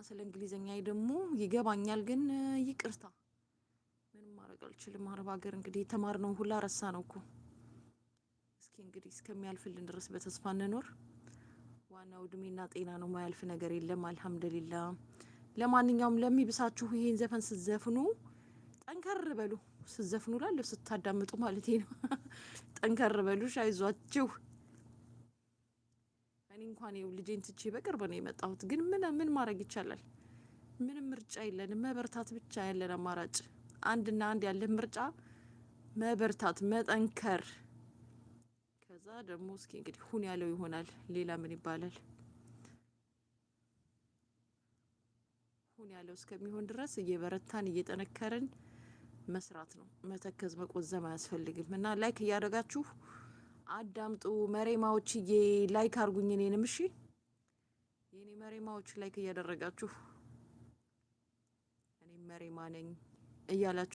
ስለ እንግሊዘኛዬ ደግሞ ይገባኛል ግን ይቅርታ ምንም ማድረግ አልችልም። አረብ ሀገር እንግዲህ የተማርነው ሁላ ረሳነው እኮ። እስኪ እንግዲህ እስከሚያልፍልን ድረስ በተስፋ እንኖር። ዋናው እድሜና ጤና ነው፣ ማያልፍ ነገር የለም። አልহামዱሊላህ። ለማንኛውም ለሚብሳችሁ ይሄን ዘፈን ስትዘፍኑ ጠንከር በሉ። ስትዘፍኑ ላለው ስታዳምጡ ማለት ነው። ጠንከር በሉ፣ አይዟችሁ። እኔ እንኳን ይኸው ልጄን ትቼ በቅርብ ነው የመጣሁት፣ ግን ምን ማድረግ ይቻላል? ምንም ምርጫ የለንም፣ መበርታት ብቻ ያለን አማራጭ። አንድና አንድ ያለ ምርጫ መበርታት፣ መጠንከር። ከዛ ደግሞ እስኪ እንግዲህ ሁን ያለው ይሆናል። ሌላ ምን ይባላል? ሁን ያለው እስከሚሆን ድረስ እየበረታን እየጠነከርን መስራት ነው። መተከዝ መቆዘም አያስፈልግም። እና ላይክ እያደረጋችሁ አዳምጡ። መሬማዎችዬ ላይክ አርጉኝ እኔንም። እሺ የኔ መሬማዎች ላይክ እያደረጋችሁ እኔ መሬማ ነኝ እያላችሁ